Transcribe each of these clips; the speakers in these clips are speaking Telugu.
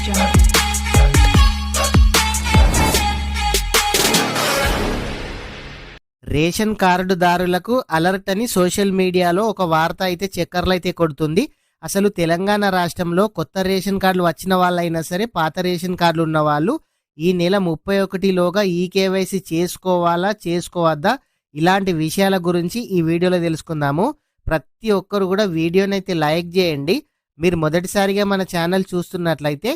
jungle. రేషన్ కార్డుదారులకు అలర్ట్ అని సోషల్ మీడియాలో ఒక వార్త అయితే చక్కర్లైతే కొడుతుంది. అసలు తెలంగాణ రాష్ట్రంలో కొత్త రేషన్ కార్డులు వచ్చిన వాళ్ళైనా సరే, పాత రేషన్ కార్డులు ఉన్న వాళ్ళు ఈ నెల 31లోగా ఈకేవైసీ చేసుకోవాలా చేసుకోవద్దా, ఇలాంటి విషయాల గురించి ఈ వీడియోలో తెలుసుకుందాము. ప్రతి ఒక్కరు కూడా వీడియోనైతే లైక్ చేయండి. మీరు మొదటిసారిగా మన ఛానల్ చూస్తున్నట్లయితే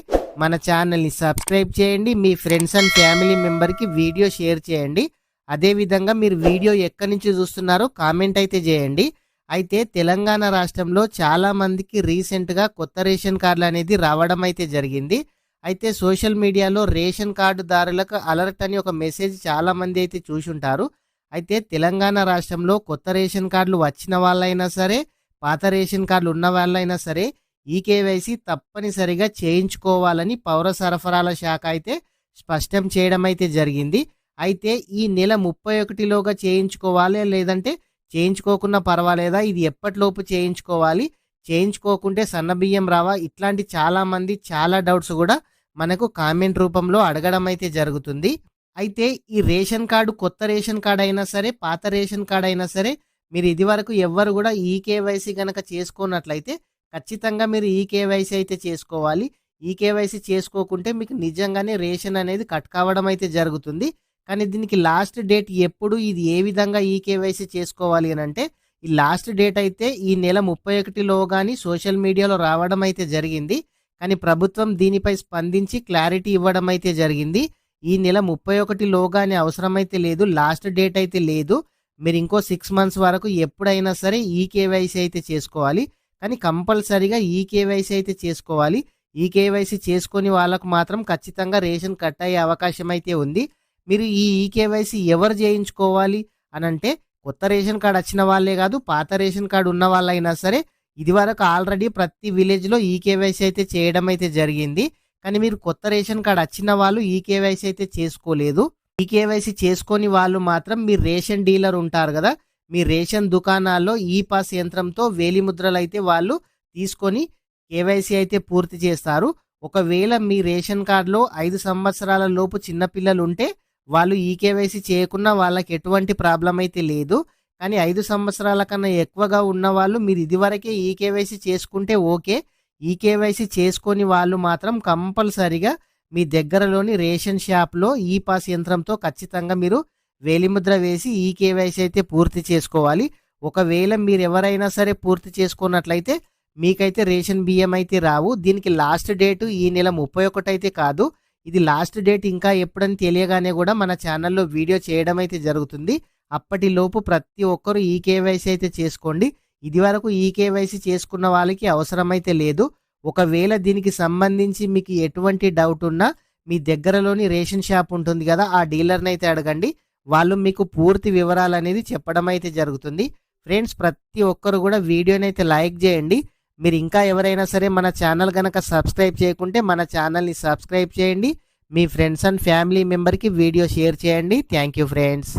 మన ఛానల్ని సబ్స్క్రైబ్ చేయండి. మీ ఫ్రెండ్స్ అండ్ ఫ్యామిలీ మెంబర్కి వీడియో షేర్ చేయండి. అదేవిధంగా మీరు వీడియో ఎక్కడి నుంచి చూస్తున్నారో కామెంట్ అయితే చేయండి. అయితే తెలంగాణ రాష్ట్రంలో చాలామందికి రీసెంట్గా కొత్త రేషన్ కార్డులు అనేది రావడం అయితే జరిగింది. అయితే సోషల్ మీడియాలో రేషన్ కార్డుదారులకు అలర్ట్ అని ఒక మెసేజ్ చాలామంది అయితే చూసుంటారు. అయితే తెలంగాణ రాష్ట్రంలో కొత్త రేషన్ కార్డులు వచ్చిన వాళ్ళైనా సరే, పాత రేషన్ కార్డులు ఉన్న వాళ్ళైనా సరే ఈకేవైసీ తప్పనిసరిగా చేయించుకోవాలని పౌర సరఫరాల శాఖ అయితే స్పష్టం చేయడం అయితే జరిగింది. అయితే ఈ నెల 31లోగా చేయించుకోవాలి, లేదంటే చేయించుకోకుండా పర్వాలేదా, ఇది ఎప్పటిలోపు చేయించుకోవాలి, చేయించుకోకుంటే సన్నబియ్యం రావా, ఇట్లాంటి చాలామంది చాలా డౌట్స్ కూడా మనకు కామెంట్ రూపంలో అడగడం అయితే జరుగుతుంది. అయితే ఈ రేషన్ కార్డు కొత్త రేషన్ కార్డు అయినా సరే, పాత రేషన్ కార్డు అయినా సరే, మీరు ఇదివరకు ఎవ్వరు కూడా ఈకేవైసీ కనుక చేసుకున్నట్లయితే ఖచ్చితంగా మీరు ఈకేవైసీ అయితే చేసుకోవాలి. ఈకేవైసీ చేసుకోకుంటే మీకు నిజంగానే రేషన్ అనేది కట్ కావడం అయితే జరుగుతుంది. కానీ దీనికి లాస్ట్ డేట్ ఎప్పుడు, ఇది ఏ విధంగా ఈకేవైసీ చేసుకోవాలి అని అంటే, ఈ లాస్ట్ డేట్ అయితే ఈ నెల 31లో కానీ సోషల్ మీడియాలో రావడం అయితే జరిగింది. కానీ ప్రభుత్వం దీనిపై స్పందించి క్లారిటీ ఇవ్వడం అయితే జరిగింది. ఈ నెల 31లోగానే అవసరమైతే లేదు, లాస్ట్ డేట్ అయితే లేదు. మీరు ఇంకో 6 months వరకు ఎప్పుడైనా సరే ఈకేవైసీ అయితే చేసుకోవాలి. కానీ కంపల్సరీగా ఈకేవైసీ అయితే చేసుకోవాలి. ఈకేవైసీ చేసుకొని వాళ్ళకు మాత్రం ఖచ్చితంగా రేషన్ కట్ అయ్యే అవకాశం అయితే ఉంది. మీరు ఈ ఈకేవైసీ ఎవరు చేయించుకోవాలి అని అంటే, కొత్త రేషన్ కార్డు వచ్చిన వాళ్ళే కాదు, పాత రేషన్ కార్డు ఉన్న వాళ్ళైనా సరే, ఇదివరకు ఆల్రెడీ ప్రతి విలేజ్లో ఈకేవైసీ అయితే చేయడం అయితే జరిగింది. కానీ మీరు కొత్త రేషన్ కార్డు వచ్చిన వాళ్ళు ఈకేవైసీ అయితే చేసుకోలేదు. ఈకేవైసీ చేసుకొని వాళ్ళు మాత్రం మీ రేషన్ డీలర్ ఉంటారు కదా, మీ రేషన్ దుకాణాల్లో ఈ పాస్ యంత్రంతో వేలిముద్రలు అయితే వాళ్ళు తీసుకొని కేవైసీ అయితే పూర్తి చేస్తారు. ఒకవేళ మీ రేషన్ కార్డులో 5 సంవత్సరాల లోపు చిన్నపిల్లలు ఉంటే వాళ్ళు ఈకేవైసీ చేయకున్నా వాళ్ళకి ఎటువంటి ప్రాబ్లం అయితే లేదు. కానీ 5 సంవత్సరాల కన్నా ఎక్కువగా ఉన్న వాళ్ళు మీరు ఇదివరకే ఈకేవైసీ చేసుకుంటే ఓకే. ఈకేవైసీ చేసుకొని వాళ్ళు మాత్రం కంపల్సరిగా మీ దగ్గరలోని రేషన్ షాప్లో ఈ పాస్ యంత్రంతో ఖచ్చితంగా మీరు వేలిముద్ర వేసి ఈకేవైసీ అయితే పూర్తి చేసుకోవాలి. ఒకవేళ మీరు ఎవరైనా సరే పూర్తి చేసుకున్నట్లయితే మీకైతే రేషన్ బియ్యం అయితే రావు. దీనికి లాస్ట్ డేటు ఈ నెల 31 అయితే కాదు, ఇది లాస్ట్ డేట్ ఇంకా ఎప్పుడని తెలియగానే కూడా మన ఛానల్లో వీడియో చేయడం అయితే జరుగుతుంది. అప్పటిలోపు ప్రతి ఒక్కరు ఈకేవైసీ అయితే చేసుకోండి. ఇదివరకు ఈకేవైసీ చేసుకున్న వాళ్ళకి అవసరమైతే లేదు. ఒకవేళ దీనికి సంబంధించి మీకు ఎటువంటి డౌట్ ఉన్నా మీ దగ్గరలోని రేషన్ షాప్ ఉంటుంది కదా, ఆ డీలర్ని అయితే అడగండి. వాళ్ళు మీకు పూర్తి వివరాలు అనేది చెప్పడం అయితే జరుగుతుంది. ఫ్రెండ్స్, ప్రతి ఒక్కరు కూడా వీడియోని అయితే లైక్ చేయండి. మీరు ఇంకా ఎవరైనా సరే మన ఛానల్ కనుక సబ్స్క్రైబ్ చేయకుంటే మన ఛానల్ని సబ్స్క్రైబ్ చేయండి. మీ ఫ్రెండ్స్ అండ్ ఫ్యామిలీ మెంబర్కి వీడియో షేర్ చేయండి. Thank you friends.